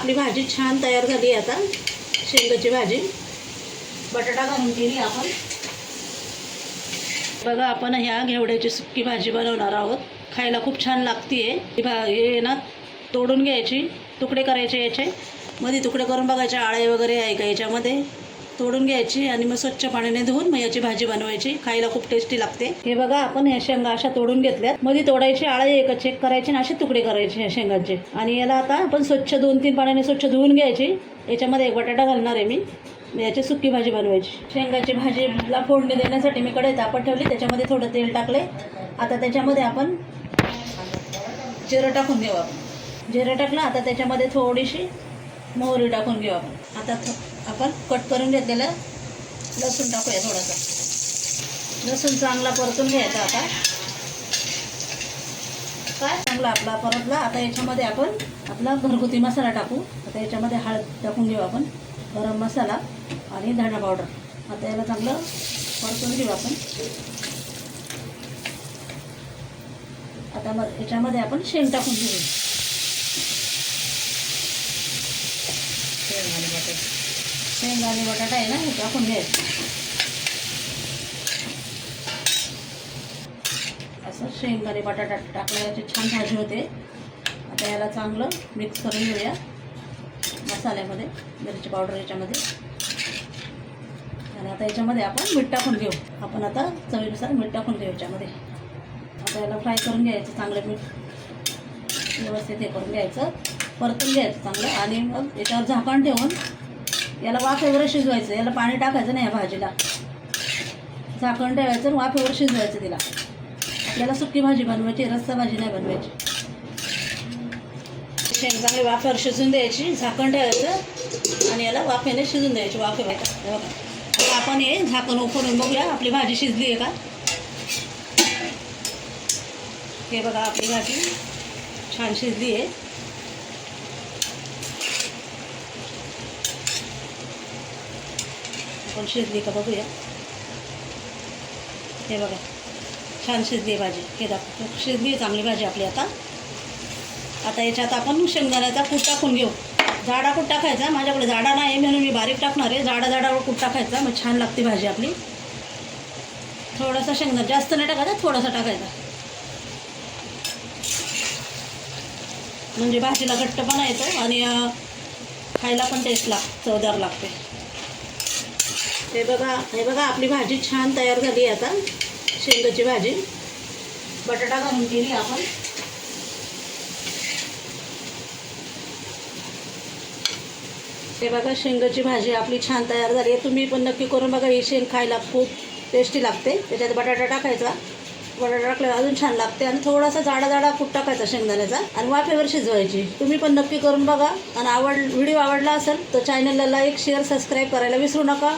आपली भाजी छान तयार झाली आता। शेंगाची भाजी बटाटा घालून केली आपण। बघा आपण ह्या घेवड्याची सुक्की भाजी बनवणार आहोत। खायला खूप छान लागते। हे ना तोडून घ्यायची, तुकडे करायचे, याचे मध्ये तुकडे करून बघायचे आळे वगैरे आहे का याच्यामध्ये, तोडून घ्यायची आणि मग स्वच्छ पाण्याने धुवून मग याची भाजी बनवायची। खायला खूप टेस्टी लागते। हे बघा आपण ह्या शेंगा अशा तोडून घेतल्यात, मध्ये तोडायचे, आळे एक चेक करायचे आणि असे तुकडे करायचे ह्या शेंगांचे। आणि याला आता आपण स्वच्छ 2-3 पाण्याने स्वच्छ धुवून घ्यायची। याच्यामध्ये एक बटाटा घालणार आहे मी, याची सुक्की भाजी बनवायची। शेंगाची भाजीला फोडणी देण्यासाठी मी कढई तापत ठेवली, त्याच्यामध्ये थोडं तेल टाकले। आता त्याच्यामध्ये आपण जिरं टाकून घेऊ। आपण जिरं टाकलं, आता त्याच्यामध्ये थोडीशी मोहरी टाकून घेऊ आपण। आता आपण कट करून घेतलेलं लसूण टाकूया थोडासा। लसूण चांगला परतून घ्यायचा। आता काय चांगला आपला परतला। आता याच्यामध्ये आपण आपला घरगुती मसाला टाकू। आता याच्यामध्ये हळद टाकून घेऊ आपण, गरम मसाला आणि धना पावडर। आता याला चांगलं परतून घेऊ आपण। आता मग याच्यामध्ये आपण शेंग टाकून घेऊ। शेंग आणि बटाटा आहे ना, हे टाकून घ्यायचं। असं शेंग आणि बटाटा टाकल्याची छान भाजी होते। आता याला चांगलं मिक्स करून घेऊया मसाल्यामध्ये, मिरची पावडर याच्यामध्ये। आणि आता याच्यामध्ये आपण मीठ टाकून घेऊ। आपण आता चवीनुसार मीठ टाकून घेऊ याच्यामध्ये। आता याला फ्राय करून घ्यायचं, चांगलं मीठ व्यवस्थित हे करून घ्यायचं, परतून घ्यायचं चांगलं। आणि मग याच्यावर झाकण ठेवून याला वाफेवर शिजवायचं। याला पाणी टाकायचं नाही या भाजीला, झाकण ठेवायचं, वाफेवर शिजवायचं तिला। आपल्याला सुक्की भाजी बनवायची, रस्सा भाजी नाही बनवायची। शेंग चांगली वाफेवर शिजून द्यायची, झाकण ठेवायचं आणि याला वाफेने शिजून द्यायची, वाफेवर। आता आपण हे झाकण उघडून बघूया आपली भाजी शिजली आहे का। हे बघा आपली भाजी छान शिजली आहे। आपण शिजली का बघूया। हे बघा छान शिजली आहे भाजी। हे दाखव शिजली आहे चांगली भाजी आपली। आता याच्यात आपण शेंगदाण्याचा कूट टाकून घेऊ। जाडा कूट टाकायचा, माझ्याकडे जाडा नाही म्हणून मी बारीक टाकणार आहे। जाडा कूट टाकायचा, मग छान लागते भाजी आपली। थोडासा शेंगदाणा, जास्त नाही टाकायचा, थोडासा टाकायचा, म्हणजे भाजीला घट्टपणा येतो आणि खायला पण टेस्ट चवदार लागते। हे बघा आपली भाजी छान तयार झाली आहे आता। शेंगाची भाजी बटाटा घालून केली आपण। हे बघा शेंगाची भाजी आपली छान तयार झाली आहे। तुम्ही पण नक्की करून बघा। ही शेंग खायला खूप टेस्टी लागते। त्याच्यात बटाटा टाकायचा, बटाटा टाकल्यावर अजून छान लागते। आणि थोडासा जाडा कूट टाकायचा शेंगदाण्याचा आणि वाफेवर शिजवायची। तुम्ही पण नक्की करून बघा। आणि व्हिडिओ आवडला असेल तर चॅनलला लाईक, शेअर, सबस्क्राईब करायला विसरू नका।